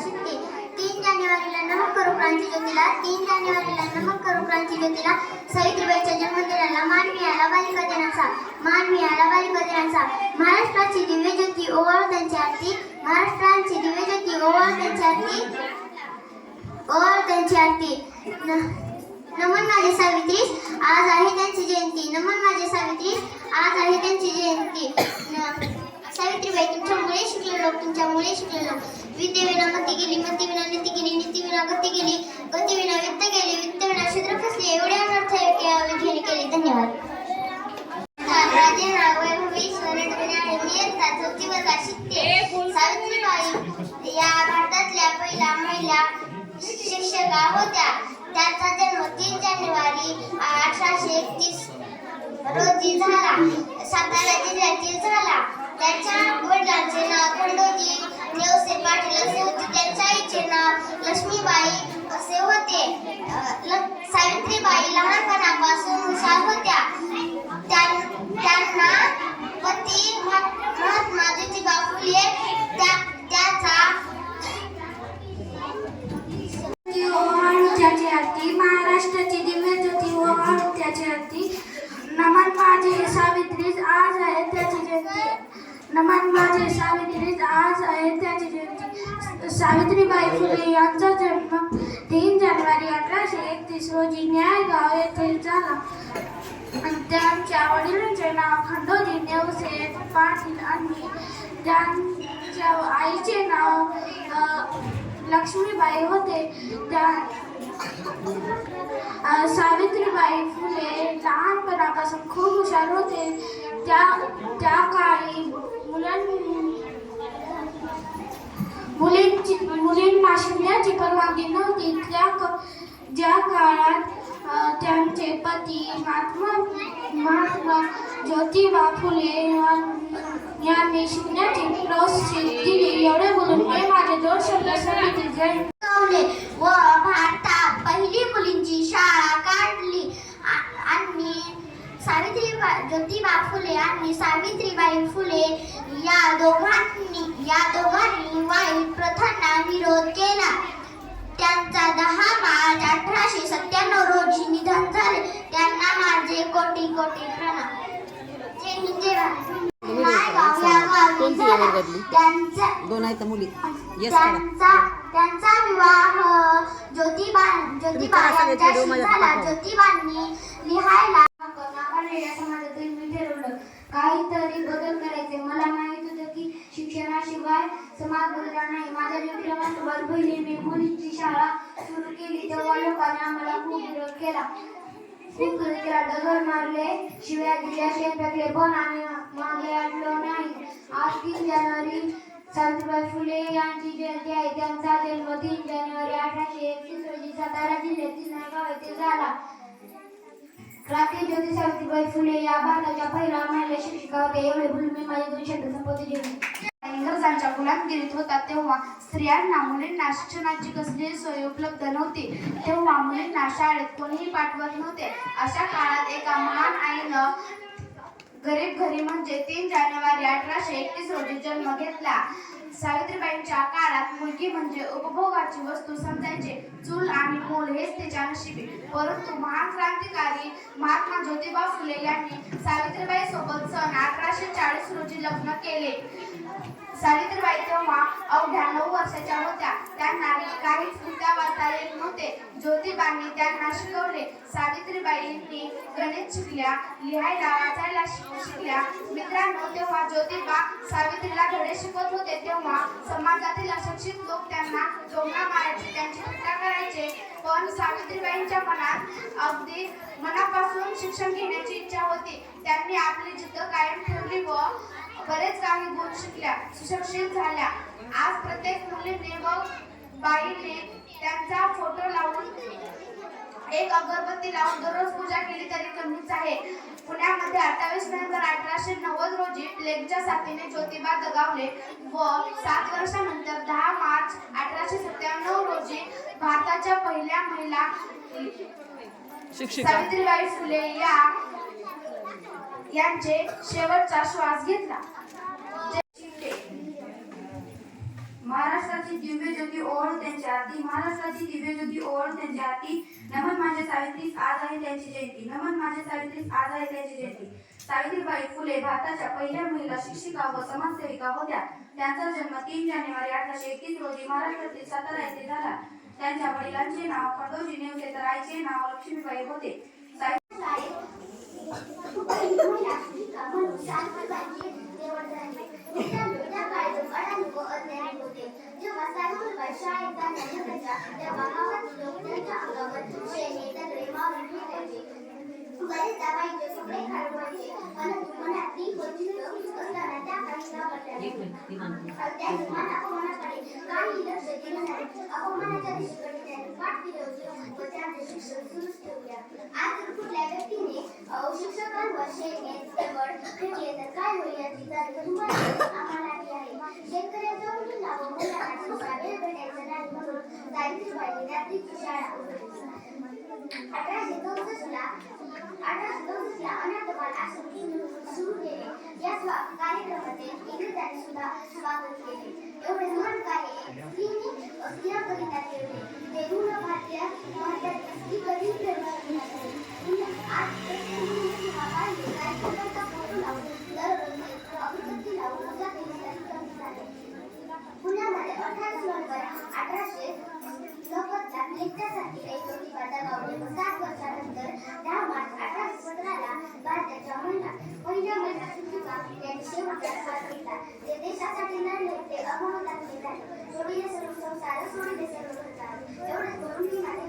शिकते. 3 जानेवारीला नमक करू क्रांती ज्योतीला, 3 जानेवारीला नमक करू क्रांती ज्योतीला. सावित्रीबाईच्या जन्मदिनाला मान मिळाला बालिका दिनाचा, मान मिळाला बालिका दिनाचा. महाराष्ट्राची दिव्य ज्योती ओवाळू त्यांची आरती, महाराष्ट्राची दिव्य ज्योती ओवाळू त्यांची आरती, ओवाळू त्यांची आरती. नमन माझे सावित्रीस, आज आहे त्यांची जयंती. नमन माझे सावित्रीस, आज आहे त्यांची जयंती. सावित्रीबाई तुमच्यामुळे शिकलेलो, तुमच्यामुळे शिकलेलो. विद्येविना मती गेली, मतीविना नीती गेली, नीतीविना गती गेली, गतीविना वित्त गेली, वित्तविना शूद्र फसले. एवढे अनर्थ विखेने केले. धन्यवाद. सावित्रीबाई या भारतातल्या पहिल्या महिला शिक्षका होत्या. त्यांचा जन्म 3 जानेवारी 1831 रोजी झाला. सातारा जिल्ह्यातील झाला. त्यांच्या वडिलांचे नाव खंडोजी नेवसे पाटील असे होते. त्यांच्या आईचे नाव लक्ष्मीबाई असे होते. सावित्रीबाई लहानपणापासून हुशार होत्या. त्यांना पती महात्मा ज्योतिबा फुले त्याचा त्याची आरती, महाराष्ट्राची दिव्य ज्योती ओवाळू त्याची आरती. नमन माझे सावित्रीस, आज आहे त्याची जयंती. नमन माझे सावित्रीस, आज आहे त्याची जयंती. सावित्रीबाई फुले यांचा जन्म 3 जानेवारी 1831 रोजी न्यायगाव येथे झाला. त्यांच्या वडिलांचे नाव खंडोजी नेवसे पाटील आणि त्यांच्या आईचे नाव लक्ष्मीबाई होते. सावित्रीबाई फुले लहानपणापासून खूप हुशार होते. त्या काळी मुलींना शिकण्याची परवानगी नव्हती. ज्या काळात त्यांचे पती महात्मा ज्योतिबा फुले यांनी शिकण्याची प्रोत्साहन दिले. एवढे बोलून मी माझे 2 शब्द व भारतात पहिली मुलींची शाळा काढली आणि ज्योतिबा फुले आणि सावित्रीबाई फुले या दोघांनी वाईट प्रथांना विरोध केला. त्यांचा 10 मार्च 1897 रोजी निधन झाले. त्यांना माझे कोटी कोटी प्रणाम. जय हिंद, जय भारत. त्यांचा विवाह ज्योतिबा यांच्याशी झाला. ज्योतिबांनी लिहायला समाजातील मी ठरवलं काहीतरी बदल करायचे. मला माहित होतं की शिक्षणाशिवाय समाज बदलणार नाही. माझ्या ज्योतिरावांसोबत बहिणीने मुलींची शाळा सुरू केली तेव्हा लोकांनी आम्हाला खूप विरोध केला. दगड मारले, शिव्या दिल्या, शेण टाकले, पण आम्ही मागे हटलो नाही. आज 3 जानेवारी सावित्रीबाई फुले यांची जयंती आहे. त्यांचा जन्म 3 जानेवारी 1831 रोजी सातारा जिल्ह्यातील नायगाव येथे झाला. क्रांतीज्योती सावित्रीबाई फुले या भारताच्या पहिल्या महिला शिक्षिका होत्या. एवढे बोलून मी माझे 2 शब्द संपवते. इंग्रजांच्या गुलामगिरीत होता तेव्हा स्त्रियांना मुलींना शिक्षणाची कसलीही सोय उपलब्ध नव्हती. तेव्हा मुलींना शाळेत कोणीही पाठवत नव्हते. अशा काळात एका महान आईनं गरीब घरी म्हणजे 3 जानेवारी 1831 रोजी जन्म घेतला. सावित्रीबाईंच्या काळात मुलगी म्हणजे उपभोगाची वस्तू समजायचे. चूल आणि मूल हेच तिच्या नशिबी. परंतु महान क्रांतिकारी महात्मा ज्योतिबा फुले यांनी सावित्रीबाई सोबत सन 1840 रोजी लग्न केले. सावित्रीबाई तेव्हा अवघ्या 9 वर्षाच्या होत्या. त्यांना काहीच लिहिता वाचता येत नव्हते. ज्योतिबांनी त्यांना शिकवले. सावित्रीबाईंनी गणित शिकल्या, लिहायला वाचायला शिकल्या. मित्रांनो, तेव्हा ज्योतिबा सावित्रीला धडे शिकवत होते तेव्हा समाजातील अशिक्षित लोक त्यांना टोमणा मारायचे, त्यांची टीका करायचे. पण सावित्रीबाईंच्या मनात अगदी मनापासून शिक्षण घेण्याची इच्छा होती. त्यांनी आपली जिद्द कायम ठेवली व बरेच काही गुण शिकल्या, सुशिक्षित झाल्या. आज प्रत्येक मुलीने व बाईने त्यांचा फोटो लावून एक अगरबत्ती लावून दररोज पूजा केली तरी कमीच आहे. पुण्यामध्ये 28 नोव्हेंबर 1890 रोजी प्लेगच्या साथीने ज्योतिबा दगावले व 7 वर्षानंतर 10 मार्च 1897 रोजी भारताच्या पहिल्या महिला सावित्रीबाई फुले यांचे शेवटचा श्वास घेतला. महाराष्ट्राची दिव्य ज्योती आरती महाराष्ट्राची दिव्यज्योती ओवाळून त्यांची आरती नमन माझ्या सावित्रीस आज आहे त्यांची जयंती नमन माझ्या सावित्रीस आज आहे त्यांची जयंती सावित्रीबाई फुले भारताच्या पहिल्या महिला शिक्षिका व समाजसेविका होत्या. त्यांचा जन्म 3 जानेवारी 1831 रोजी महाराष्ट्रातील सातारा येथे झाला. त्यांच्या वडिलांचे नाव खंडोजी नेवले तर आईचे नाव लक्ष्मीबाई होते. बरेचदा बाईंचे कपडे खराब व्हायचे परंतु मनात ती गोष्टी असताना त्या काही न करता त्यांनी अपमानाकडे काही लक्ष दिलं नाही. अपमानाच्या दिशेकडे त्यांनी पाठ फिरवली व त्यांचे शिक्षण सुरूच ठेवले. आज कुठल्या व्यक्तीने शिक्षकांवर केवळ फेकले तर काय होईल याची जाणीव तुम्हाला आम्हाला आहे. शेतकऱ्यांच्या मुलींना व मुलांना शिक्षा वेळ भेटायचं नाही म्हणून सावित्रीबाईंनी रात्रीची शाळा उघडली. 1864 ला अनाथ बाल आश्रम सुरू केले. या कार्यक्रमाचे इंग्रजांनी सुद्धा स्वागत केले. एवढे महान कार्य स्त्रियांकरिता केले ते ऋण भारतात स्त्री कधीच करू शकत नाही. आज प्रत्येक मुलीने पाहिजे कार्यक्रमाचा फोटो लावून दररोज अगरबत्ती लावून पूजा केली तरी कमी झाले. पुण्यामध्ये 28 नोव्हेंबर 1890 ला लेक्चरसाठी एक ज्योतिबा दगावले व 7 वर्षानंतर 10 मार्च 1817 ला भारताच्या पहिल्या महिला शिक्षिका यांनी शेवटचा श्वास घेतला. ते देशासाठी लढले ते अमोलातले झाले. सोडिले सर्व संसार सोडिले सर्व संसार एवढंच करून मी माझे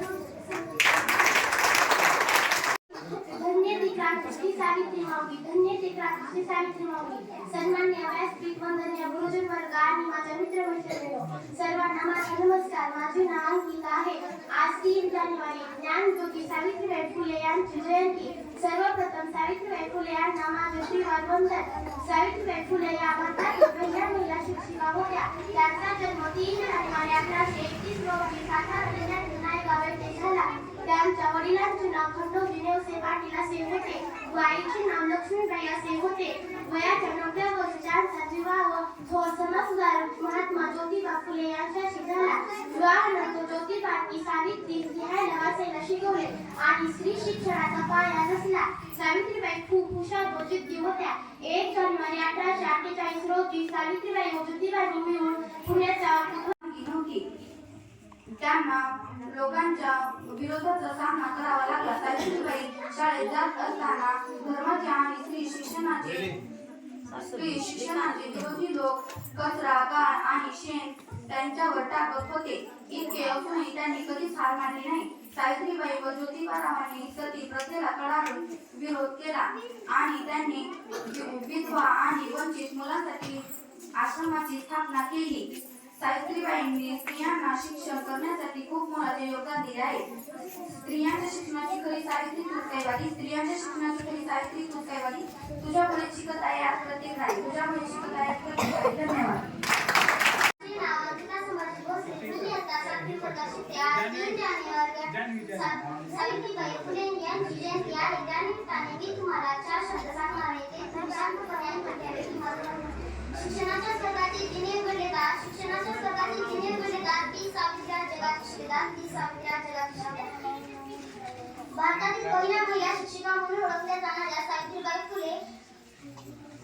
धन्य ती क्रांती श्री सावित्री माऊली धन्य ती क्रांती श्री सावित्री माऊली. सन्मान्य व्यासपीठ वंदनीय गुरुजन वर्ग आणि माझ्या मित्रमैत्रिणींनो सर्वांना माझा नमस्कार. माझे नाव अंकिता आहे. आज 3 जानेवारी ज्ञानज्योती सावित्रीबाई फुले यांची जयंती. सर्वप्रथम सावित्रीबाई फुले यांना माझे श्रीवार वंदन. सावित्रीबाई फुले या भारतातील पहिल्या महिला शिक्षिका होत्या. त्यांचा जन्म 3 जानेवारी 1831 रोजी सातारा जिल्ह्यातील नायगाव येथे झाला. त्यांच्या वडिलांचे नाव खंडोजी नेवसे पाटील असे होते व आईचे नाव लक्ष्मीबाई असे होते. वयाच्या 9व्या वर्षी त्यांचा विवाह थोर समाजसुधारक महात्मा ज्योतिबा फुले यांच्याशी झाला. विवाहानंतर ज्योतिबांनी सावित्री लिहायला वाचायला शिकवले आणि स्त्री शिक्षणाचा पाया रचला. सावित्रीबाई खूप हुशार व जिद्दी होत्या. 1 जानेवारी 1848 रोजी सावित्रीबाई व ज्योतिबांनी मिळून पुण्याच्या त्यांना लोकांच्या विरोधाचा सामना करावा लागला. सावित्रीबाई शाळेत जात असताना धर्माचे आणि स्त्री शिक्षणाचे विरोधी लोक कचरा गाळ आणि शेण त्यांच्यावर टाकत होते. इतके असूनही त्यांनी कधीच हार मानली नाही. सावित्रीबाई व ज्योतिबारावांनी सती प्रथेला कडाडून विरोध केला आणि त्यांनी विधवा आणि वंचित मुलांसाठी आश्रमाची स्थापना केली. सावित्रीबाईंनी स्त्रियांना शिक्षण करण्यासाठी खूप मोलाचे योगदान दिले आहे. स्त्रियांच्या शिक्षणाची खरी सावित्री तूच कैवारी स्त्रियांच्या शिक्षणाची खरी सावित्री तूच कैवारी तुझ्यामुळे शिकत आहे आज प्रत्येक राही तुझ्यामुळे शिकत आहे आज प्रत्येक राही. धन्यवाद. सावित्रीबाई फुले यांची जयंती आहे. त्यानिमित्ताने मी तुम्हाला 4 शब्द सांगणार आहे. ते शांतपणे शिक्षणाच्या स्वर्गाची जिने उघडले का शिक्षणाच्या स्वर्गाची जिने उघडले का ती सावित्री जगात शिकला ती सावित्री जगात शिकल्या. भारतातील पहिल्या महिला शिक्षिका म्हणून ओळखल्या जाणाऱ्या सावित्रीबाई फुले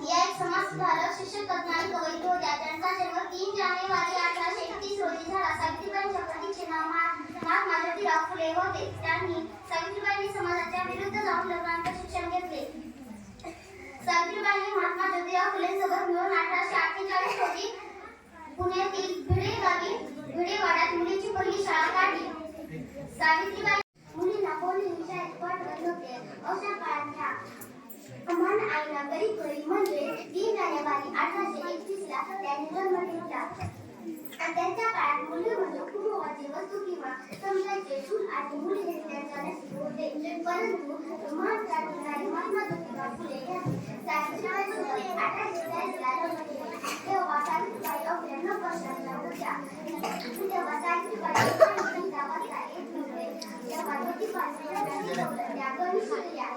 या एक समाजसुधारक शिक्षक तज्ञ आणि कवयित्री होत्या. त्यांचा जन्म 3 जानेवारी 1831 रोजी झाला. सावित्रीबाईंच्या पतीचे नाव महात्मा ज्योतिराव फुले होते. त्यांनी सावित्रीबाईंनी समाजाच्या विरुद्ध जाऊन लग्नानंतर शिक्षण घेतले. सावित्रीबाईंनी महात्मा ज्योतिराव फुलेंसोबत मिळून 1848 रोजी पुण्यातील भिडेवाड्यात मुलींची पहिली शाळा काढली. सावित्रीबाई मुलींना कोणीही शाळेत पाठवत नव्हते. अशा काळात अमान आईला गरीब गरीब म्हणजे 3 जानेवारी 1831 ला त्यांनी जन्म घेतला. त्यांच्या काळात मुली म्हणजे कुटुंबाची वस्तू किंवा समजायचे चूल आणि मुली हे त्यांच्या नशीब होते. परंतु महान क्रांतिकारी महात्मा ज्योतिबा फुले यांनी सावित्रीबाईंसोबत 1840 ला लग्न केले. तेव्हा सावित्रीबाई अवघ्या 9 वर्षांच्या होत्या. तेव्हा सावित्रीबाई वाचता येत नव्हते. तेव्हा ज्योतिबांनी त्या गणित शिकल्या.